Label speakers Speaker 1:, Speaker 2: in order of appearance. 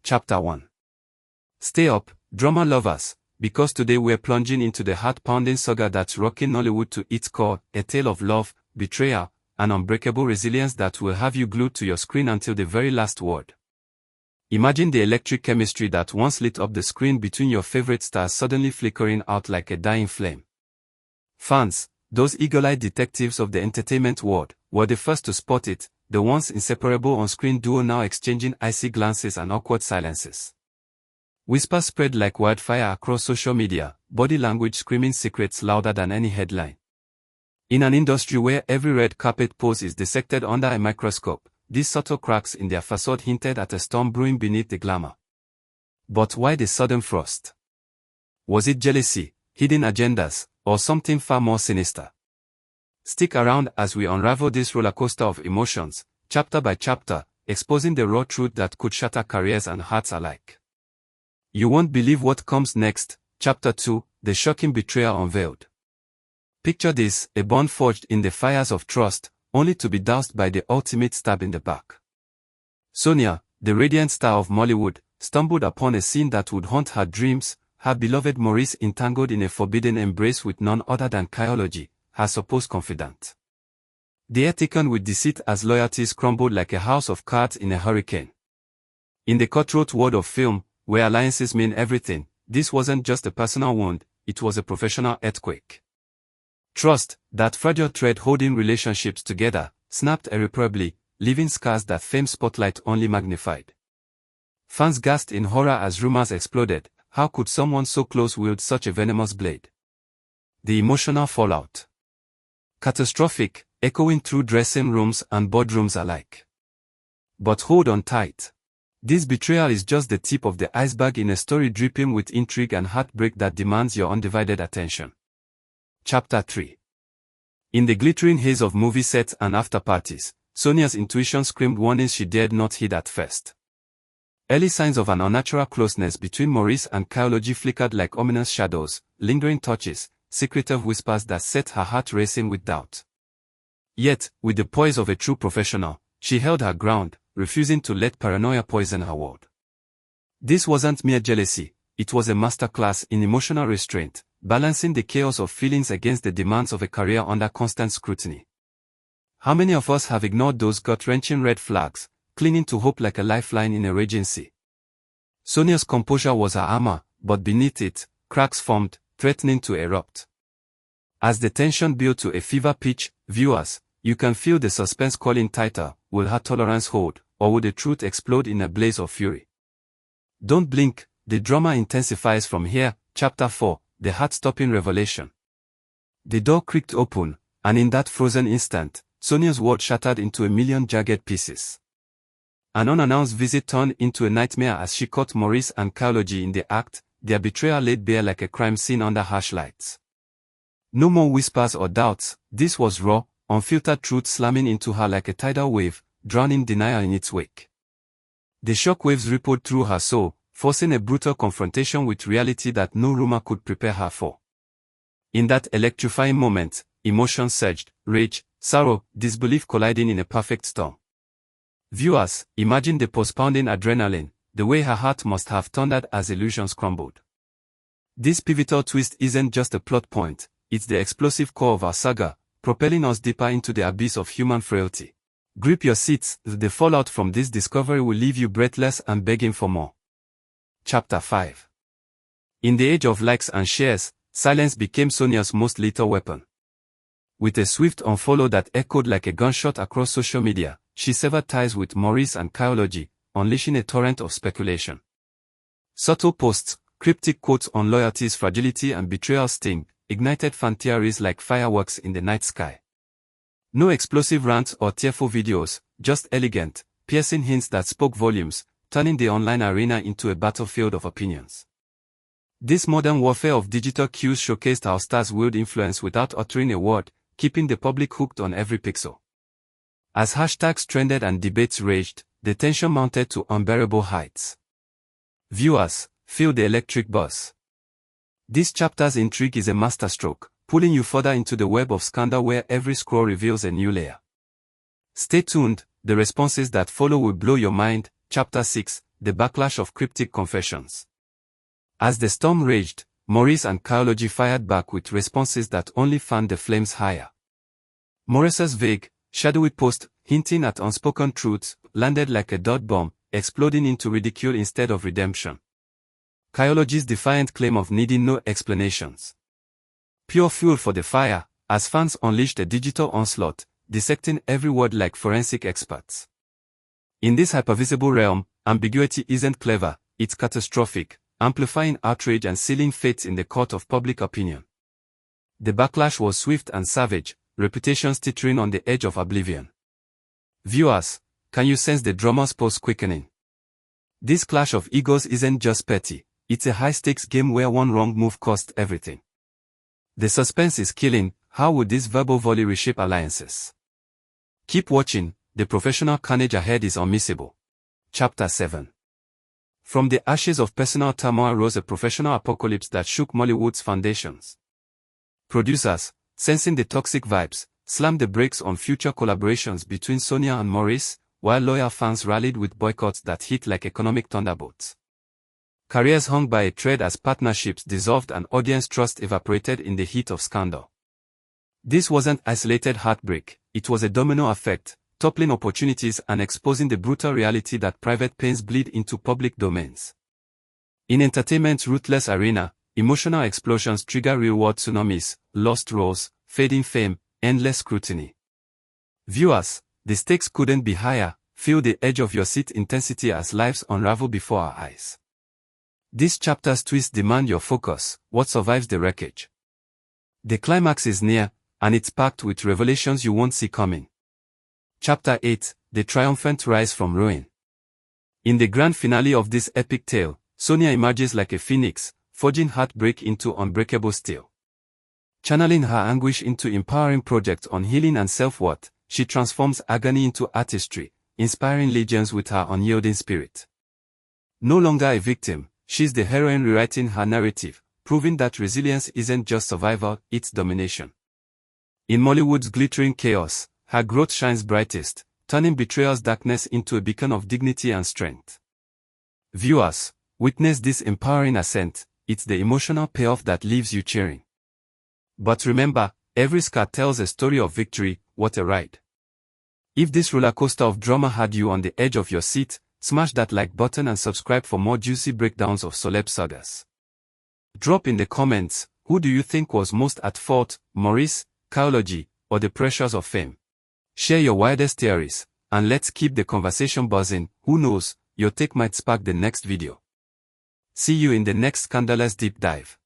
Speaker 1: Chapter 1. Stay up, drama lovers, because today we're plunging into the heart-pounding saga that's rocking Nollywood to its core, a tale of love, betrayal, and unbreakable resilience that will have you glued to your screen until the very last word. Imagine the electric chemistry that once lit up the screen between your favorite stars suddenly flickering out like a dying flame. Fans, those eagle-eyed detectives of the entertainment world, were the first to spot it, the once inseparable on-screen duo now exchanging icy glances and awkward silences. Whispers spread like wildfire across social media, body language screaming secrets louder than any headline. In an industry where every red carpet pose is dissected under a microscope, these subtle cracks in their facade hinted at a storm brewing beneath the glamour. But why the sudden frost? Was it jealousy, hidden agendas, or something far more sinister? Stick around as we unravel this rollercoaster of emotions, chapter by chapter, exposing the raw truth that could shatter careers and hearts alike. You won't believe what comes next. Chapter 2, The Shocking Betrayal Unveiled. Picture this, a bond forged in the fires of trust, only to be doused by the ultimate stab in the back. Sonia, the radiant star of Mollywood, stumbled upon a scene that would haunt her dreams, her beloved Maurice entangled in a forbidden embrace with none other than Kyology, her supposed confidant. They are taken with deceit as loyalties crumbled like a house of cards in a hurricane. In the cutthroat world of film, where alliances mean everything, this wasn't just a personal wound, it was a professional earthquake. Trust, that fragile thread holding relationships together, snapped irreparably, leaving scars that fame's spotlight only magnified. Fans gasped in horror as rumors exploded. How could someone so close wield such a venomous blade? The emotional fallout. Catastrophic, echoing through dressing rooms and boardrooms alike. But hold on tight. This betrayal is just the tip of the iceberg in a story dripping with intrigue and heartbreak that demands your undivided attention. Chapter 3. In the glittering haze of movie sets and after-parties, Sonia's intuition screamed warnings she dared not heed at first. Early signs of an unnatural closeness between Maurice and Kyology flickered like ominous shadows, lingering touches, secretive whispers that set her heart racing with doubt. Yet, with the poise of a true professional, she held her ground, refusing to let paranoia poison her world. This wasn't mere jealousy, it was a masterclass in emotional restraint, balancing the chaos of feelings against the demands of a career under constant scrutiny. How many of us have ignored those gut-wrenching red flags, clinging to hope like a lifeline in a raging sea? Sonia's composure was her armor, but beneath it, cracks formed, threatening to erupt. As the tension built to a fever pitch, viewers, you can feel the suspense calling tighter. Will her tolerance hold, or will the truth explode in a blaze of fury? Don't blink, the drama intensifies from here. Chapter 4, The Heart-Stopping Revelation. The door creaked open, and in that frozen instant, Sonia's world shattered into a million jagged pieces. An unannounced visit turned into a nightmare as she caught Maurice and Kyology in the act, their betrayal laid bare like a crime scene under harsh lights. No more whispers or doubts, this was raw, unfiltered truth slamming into her like a tidal wave, drowning denial in its wake. The shockwaves rippled through her soul, forcing a brutal confrontation with reality that no rumor could prepare her for. In that electrifying moment, emotions surged, rage, sorrow, disbelief colliding in a perfect storm. Viewers, imagine the post-pounding adrenaline, the way her heart must have thundered as illusions crumbled. This pivotal twist isn't just a plot point, it's the explosive core of our saga, propelling us deeper into the abyss of human frailty. Grip your seats, the fallout from this discovery will leave you breathless and begging for more. Chapter 5. In the age of likes and shares, silence became Sonia's most lethal weapon. With a swift unfollow that echoed like a gunshot across social media, she severed ties with Maurice and Kyology, unleashing a torrent of speculation. Subtle posts, cryptic quotes on loyalty's fragility and betrayal sting, ignited fan theories like fireworks in the night sky. No explosive rants or tearful videos, just elegant, piercing hints that spoke volumes, turning the online arena into a battlefield of opinions. This modern warfare of digital cues showcased how stars wield influence without uttering a word, keeping the public hooked on every pixel. As hashtags trended and debates raged, the tension mounted to unbearable heights. Viewers, feel the electric buzz. This chapter's intrigue is a masterstroke, pulling you further into the web of scandal where every scroll reveals a new layer. Stay tuned, the responses that follow will blow your mind. Chapter 6, the backlash of cryptic confessions. As the storm raged, Maurice and Kyology fired back with responses that only fanned the flames higher. Maurice's vague, shadowy post, hinting at unspoken truths, landed like a dot bomb, exploding into ridicule instead of redemption. Kyology's defiant claim of needing no explanations. Pure fuel for the fire, as fans unleashed a digital onslaught, dissecting every word like forensic experts. In this hypervisible realm, ambiguity isn't clever, it's catastrophic, amplifying outrage and sealing fates in the court of public opinion. The backlash was swift and savage, reputations teetering on the edge of oblivion. Viewers, can you sense the drama's pulse quickening? This clash of egos isn't just petty, it's a high-stakes game where one wrong move costs everything. The suspense is killing. How would this verbal volley reshape alliances? Keep watching, the professional carnage ahead is unmissable. Chapter 7. From the ashes of personal turmoil rose a professional apocalypse that shook Mollywood's foundations. Producers, sensing the toxic vibes, slammed the brakes on future collaborations between Sonia and Maurice, while loyal fans rallied with boycotts that hit like economic thunderbolts. Careers hung by a thread as partnerships dissolved and audience trust evaporated in the heat of scandal. This wasn't isolated heartbreak, it was a domino effect, toppling opportunities and exposing the brutal reality that private pains bleed into public domains. In entertainment's ruthless arena, emotional explosions trigger real-world tsunamis, lost roles, fading fame, endless scrutiny. Viewers, the stakes couldn't be higher. Feel the edge of your seat intensity as lives unravel before our eyes. This chapter's twists demand your focus. What survives the wreckage? The climax is near, and it's packed with revelations you won't see coming. Chapter 8, The Triumphant Rise from Ruin. In the grand finale of this epic tale, Sonia emerges like a phoenix, forging heartbreak into unbreakable steel. Channeling her anguish into empowering projects on healing and self-worth, she transforms agony into artistry, inspiring legions with her unyielding spirit. No longer a victim, she's the heroine rewriting her narrative, proving that resilience isn't just survival, it's domination. In Mollywood's glittering chaos, her growth shines brightest, turning betrayal's darkness into a beacon of dignity and strength. Viewers, witness this empowering ascent. It's the emotional payoff that leaves you cheering. But remember, every scar tells a story of victory. What a ride. If this rollercoaster of drama had you on the edge of your seat, smash that like button and subscribe for more juicy breakdowns of celeb sagas. Drop in the comments, who do you think was most at fault, Maurice, Kyology, or the pressures of fame? Share your wildest theories, and let's keep the conversation buzzing. Who knows, your take might spark the next video. See you in the next scandalous deep dive.